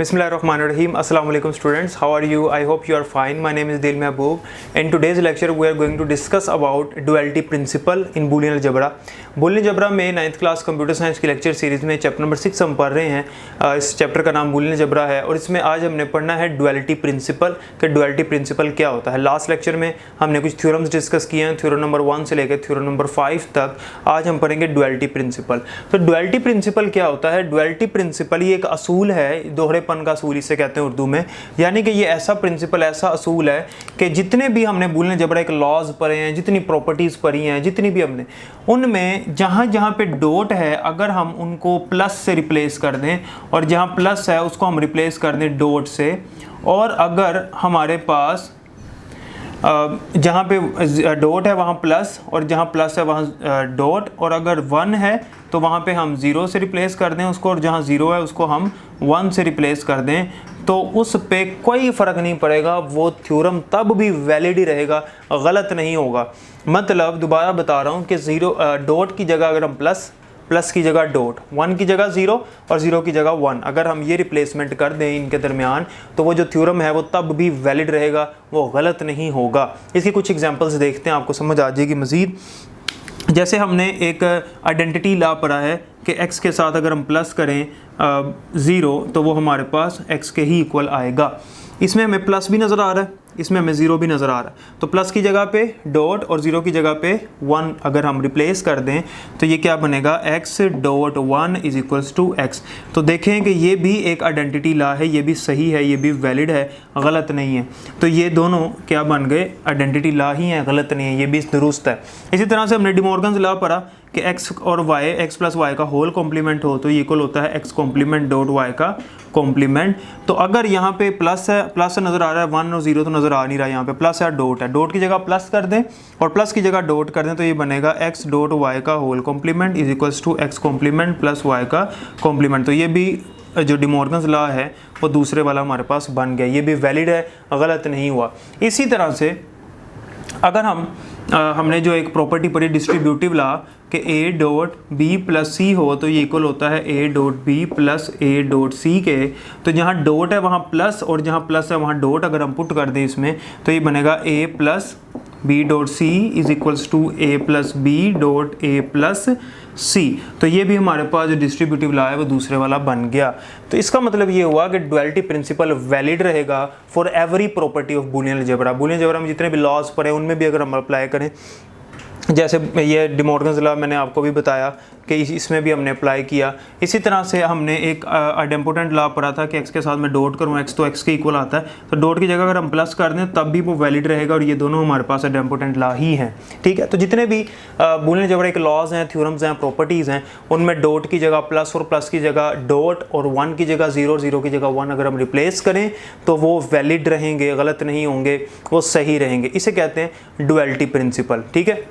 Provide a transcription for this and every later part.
Bismillahirrahmanirrahim. Assalamu alaikum students. How are you? I hope you are fine. My name is Adeel Mehboob. In today's lecture we are going to discuss about duality principle in Boolean Algebra. Boolean Algebra में 9th class computer science की lecture series में chapter number 6 हम पढ़ रहे हैं। इस chapter का नाम Boolean Algebra है और इसमें आज हमने पढ़ना है duality principle कि duality principle क्या होता है। लास्ट लेक्चर में हमने कुछ थ्योरम्स डिस्कस किए हैं, थ्योरम नंबर 1 से लेकर थ्योरम नंबर 5 तक। आज हम पढ़ेंगे duality principle। तो duality principle क्या होता है? duality principle ये एक असूल है, दोहरेपन का असूल इसे कहते हैं उर्दू में। यानी कि ये ऐसा प्रिंसिपल, ऐसा असूल है कि जितने भी हमने बूलियन अलजेब्रा के लॉज पढ़े हैं, जितनी प्रॉपर्टीज़ पढ़ी हैं, जितनी भी हमने, उनमें जहाँ जहाँ पे डॉट है अगर हम उनको प्लस से रिप्लेस कर दें और जहाँ प्लस है उसको हम रिप्लेस कर दें डॉट से, और अगर हमारे पास जहाँ पे डॉट है वहाँ प्लस और जहाँ प्लस है वहाँ डॉट, और अगर 1 है तो वहाँ पे हम 0 से रिप्लेस कर दें उसको, और जहाँ 0 है उसको हम 1 से रिप्लेस कर दें, तो उस पे कोई फ़र्क नहीं पड़ेगा, वो थ्योरम तब भी वैलिड ही रहेगा, गलत नहीं होगा। मतलब दोबारा बता रहा हूँ कि डॉट की जगह अगर हम प्लस की जगह डॉट, 1 की जगह 0 और 0 की जगह 1, अगर हम ये रिप्लेसमेंट कर दें इनके दरमियान, तो वो जो थ्योरम है वो तब भी वैलिड रहेगा, वो गलत नहीं होगा। इसकी कुछ एग्जांपल्स देखते हैं, आपको समझ आ जाएगी मज़ीद। जैसे हमने एक आइडेंटिटी लॉ पढ़ा है कि x के साथ अगर हम प्लस करें 0 तो वो हमारे पास x के ही इक्वल आएगा। इसमें हमें प्लस भी नज़र आ रहा है, इसमें हमें 0 भी नज़र आ रहा है, तो प्लस की जगह पे डॉट और 0 की जगह पे 1 अगर हम रिप्लेस कर दें तो ये क्या बनेगा, x dot 1 is equals to x। तो देखें कि ये भी एक आइडेंटिटी लॉ है, ये भी सही है, ये भी वैलिड है, गलत नहीं है। तो ये दोनों क्या बन गए, आइडेंटिटी लॉ ही है, गलत नहीं है, ये भी दुरुस्त है। इसी तरह से हमने डिमॉर्गन्स लॉ पढ़ा कि x और y, x प्लस वाई का होल कॉम्प्लीमेंट हो तो ये इक्वल होता है x कॉम्प्लीमेंट डॉट y का कॉम्प्लीमेंट। तो अगर यहाँ पे प्लस है, प्लस नज़र आ रहा है, 1 और 0 तो नज़र आ नहीं रहा, यहाँ पे प्लस है, डॉट है, डॉट की जगह प्लस कर दें और प्लस की जगह डॉट कर दें तो ये बनेगा x डॉट y का whole complement is equals to x complement plus y का कॉम्प्लीमेंट। तो ये भी जो डिमॉर्गन्स लॉ है वो दूसरे वाला हमारे पास बन गया, ये भी वैलिड है, गलत नहीं हुआ। इसी तरह से अगर हमने जो एक प्रॉपर्टी पढ़ी डिस्ट्रीब्यूटिव लॉ कि a dot b plus c हो तो ये इक्वल होता है a dot b plus a dot c के। तो जहाँ डॉट है वहाँ प्लस और जहाँ प्लस है वहाँ डॉट अगर हम पुट कर दें इसमें तो ये बनेगा a plus b dot c is equals to a plus b dot a plus c। तो ये भी हमारे पास जो डिस्ट्रीब्यूटिव लॉ है वो दूसरे वाला बन गया। तो इसका मतलब ये हुआ कि डुअलिटी प्रिंसिपल वैलिड रहेगा for every property of Boolean algebra. Boolean algebra में जितने भी लॉज पढ़े उनमें भी अगर हम अप्लाई करें, जैसे ये डिमॉर्गन्स लॉ मैंने आपको भी बताया कि इसमें भी हमने अप्लाई किया। इसी तरह से हमने एक आइडेम्पोटेंट लॉ पढ़ा था कि x के साथ मैं डॉट करूँ x तो x के इक्वल आता है, तो डॉट की जगह अगर हम प्लस कर दें तब भी वो वैलिड रहेगा, और ये दोनों हमारे पास आइडेम्पोटेंट लॉ ही हैं। ठीक है, तो जितने भी बूलियन अलजेब्रा के लॉज हैं, थ्योरम्स हैं, प्रॉपर्टीज़ हैं, उनमें डॉट की जगह प्लस और प्लस की जगह डॉट और 1 की जगह 0 और 0 की जगह 1 अगर हम रिप्लेस करें तो वो वैलिड रहेंगे, गलत नहीं होंगे, वो सही रहेंगे। इसे कहते हैं डुअलिटी प्रिंसिपल। ठीक है,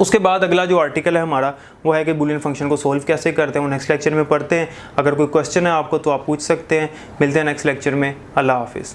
उसके बाद अगला जो आर्टिकल है हमारा वो है कि बूलियन फंक्शन को सोल्व कैसे करते हैं, वो नेक्स्ट लेक्चर में पढ़ते हैं। अगर कोई क्वेश्चन है आपको तो आप पूछ सकते हैं। मिलते हैं नेक्स्ट लेक्चर में। अल्लाह हाफिज़।